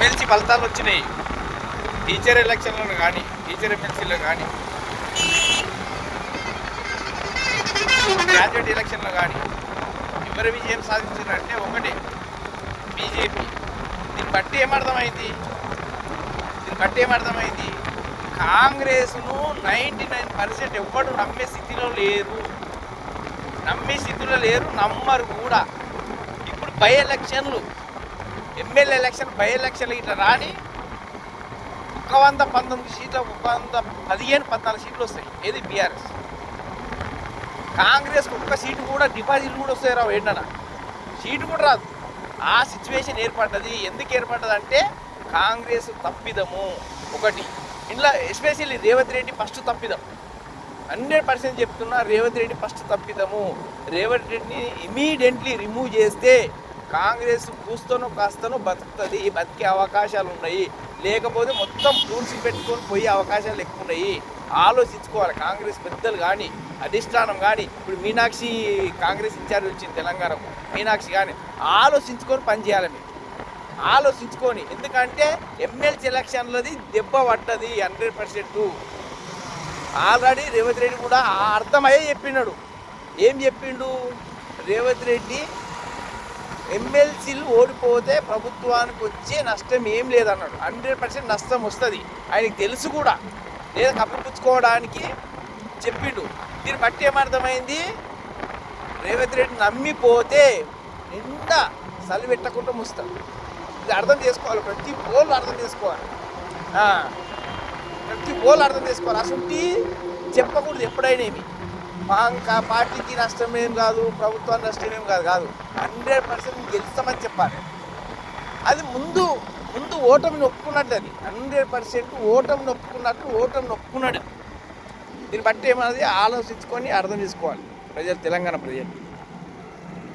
MLC ఫలితాలు వచ్చినాయి. Teacher ఎలక్షన్లను కానీ, టీచర్ ఎమ్మెల్సీలో కానీ, గ్రాడ్యుయేట్ ఎలక్షన్లో కానీ ఎవరి విజయం సాధించారంటే ఒకటే, బీజేపీ. దీన్ని బట్టి ఏమర్థమైంది? కాంగ్రెస్ను 99% ఎవ్వడు నమ్మే స్థితిలో లేరు, నమ్మరు కూడా. ఇప్పుడు బై ఎలక్షన్లు, ఎమ్మెల్యే ఎలక్షన్, బై ఎలక్షన్లు ఇట్లా రాని 119 సీట్లు, 115-14 సీట్లు వస్తాయి. ఏది బీఆర్ఎస్. కాంగ్రెస్కి ఒక్క సీటు కూడా, డిపాజిట్లు కూడా వస్తాయి రావు, ఏంటన్నా సీటు కూడా రాదు. ఆ సిచ్యువేషన్ ఏర్పడ్డది. ఎందుకు ఏర్పడ్డది అంటే కాంగ్రెస్ తప్పిదము ఒకటి. ఇంట్లో ఎస్పెషల్లీ రేవంత్ రెడ్డి ఫస్ట్ తప్పిదం. 100% చెప్తున్నా, రేవంత్ రెడ్డి ఫస్ట్ తప్పిదము. రేవంత్ రెడ్డిని ఇమీడియట్లీ రిమూవ్ చేస్తే కాంగ్రెస్ కూస్తోనో కాస్తనో బతుకుతుంది, బతికే అవకాశాలు ఉన్నాయి. లేకపోతే మొత్తం రూల్స్ పెట్టుకొని పోయే అవకాశాలు ఎక్కువ ఉన్నాయి. ఆలోచించుకోవాలి కాంగ్రెస్ పెద్దలు కానీ, అధిష్టానం కానీ. ఇప్పుడు మీనాక్షి కాంగ్రెస్ ఇన్ఛార్జ్ వచ్చింది తెలంగాణకు, మీనాక్షి కానీ ఆలోచించుకొని పనిచేయాలి. మీరు ఆలోచించుకొని, ఎందుకంటే ఎమ్మెల్సీ ఎలక్షన్లది దెబ్బ పడ్డది 100%. ఆల్రెడీ రేవంత్ రెడ్డి కూడా అర్థమయ్యే చెప్పినాడు. ఏం చెప్పిండు రేవంత్ రెడ్డి? ఎమ్మెల్సీలు ఓడిపోతే ప్రభుత్వానికి వచ్చే నష్టం ఏం లేదన్నాడు. 100% నష్టం వస్తుంది, ఆయనకి తెలుసు కూడా. లేదా కప్పిపుచ్చుకోవడానికి చెప్పిండు. దీన్ని బట్టి ఏమర్థమైంది? రేవంత్ రెడ్డి నమ్మిపోతే నిండా సలి పెట్టకుండా ముస్తాడు. ఇది అర్థం చేసుకోవాలి, ప్రతి పోలు అర్థం చేసుకోవాలి. అసలు చెప్పకూడదు ఎప్పుడైనా. మా పార్టీకి నష్టం ఏం కాదు, ప్రభుత్వానికి నష్టం ఏం కాదు. 100% గెలుస్తామని చెప్పాలి. అది ముందు ఓటమిని ఒప్పుకున్నట్టు. అది 100% ఓటమిని ఒప్పుకున్నాడు. దీన్ని బట్టి ఏమన్నది ఆలోచించుకొని అర్థం చేసుకోవాలి ప్రజలు, తెలంగాణ ప్రజలు.